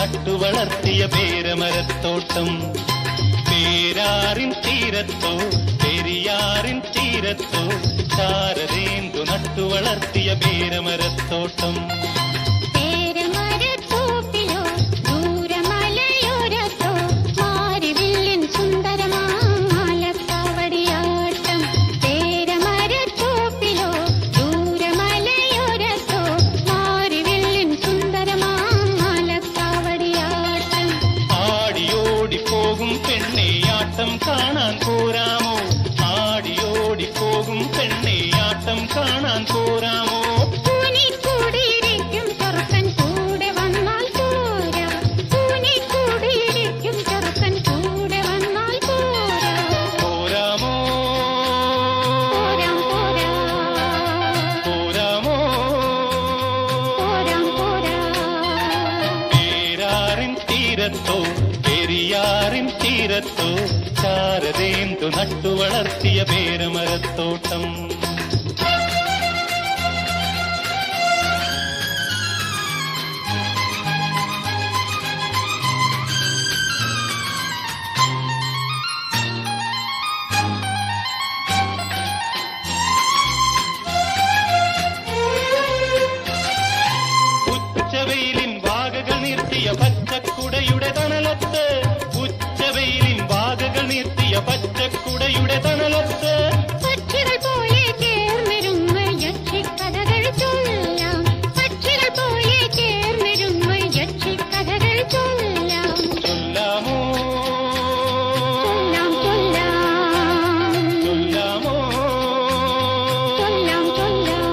നട്ടു വളർത്തിയ പേരമരത്തോട്ടം. പേരാറിൻ തീരത്തോ പെരിയാറിൻ തീരത്തോ ശാരദേന്ദു നട്ടു വളർത്തിയ പേരമരത്തോട്ടം. പെണ്ണേയാട്ടം കാണാൻ പോരാമോ? ആടിയോടി പോകും പെണ്ണേയാട്ടം കാണാൻ പോരാമോ? പോരാമോ പോരാമോ? പേരാറിൻ തീരത്തോ പെരിയാറിൻ തീരത്തോ ശാരദേന്ദു നട്ടു വളർത്തിയ പേരമരത്തോട്ടം. ഉച്ചവെയിലിൻ വാകകൾ നിർത്തിയ പച്ചക്കുടയുടെ തണലത്ത്, ഉച്ചവെയിലിൻ വാകകൾ നിർത്തിയ പച്ചക്കുടയുടെ തണലത്ത് പക്ഷികൾ പോലെ ചേർന്നിരുന്ന് യക്ഷിക്കഥകൾ ചൊല്ലാം. പക്ഷികൾ പോലെ ചേർന്നിരുന്ന് യക്ഷിക്കഥകൾ ചൊല്ലാം. ചൊല്ലാമോ ചൊല്ലാം ചൊല്ലാം ചൊല്ലാമോ? ചൊല്ലാം ചൊല്ലാം.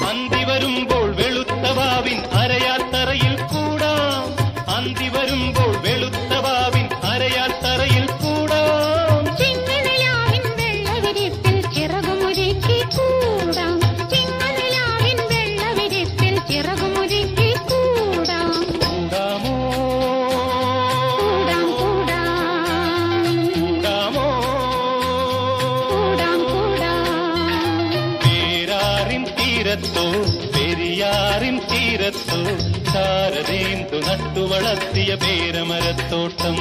അന്തി വരുമ്പോൾ വെളുത്തവാവിൻ അരയാത്തറയിൽ കൂടാം. അന്തി വരുമ്പോൾ വെളുത്തവാവിൻ അരയാത്തറയിൽ കൂടാം. ചിങ്ങനിലാവിൻ വെള്ളവിരിപ്പിൽ ചിറകുമുരുക്കി കൂടാം. ചിങ്ങനിലാവിൻ വെള്ളവിരിപ്പിൽ ചിറകുമുരുക്കി കൂടാം. കൂടാമോ കൂടാം കൂടാം കൂടാമോ? കൂടാം കൂടാം. പേരാറിൻ തീരത്തോ പെരിയാറിൻ തീരത്തോ ശാരദേന്ദു നട്ടു വളർത്തിയ പേരമരത്തോട്ടം.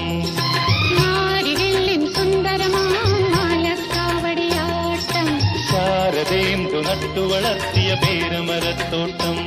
മാരിവില്ലിൻ സുന്ദരമാലക്കാവടിയാട്ടം. ശാരദേന്ദു നട്ടു വളർത്തിയ പേരമരത്തോട്ടം.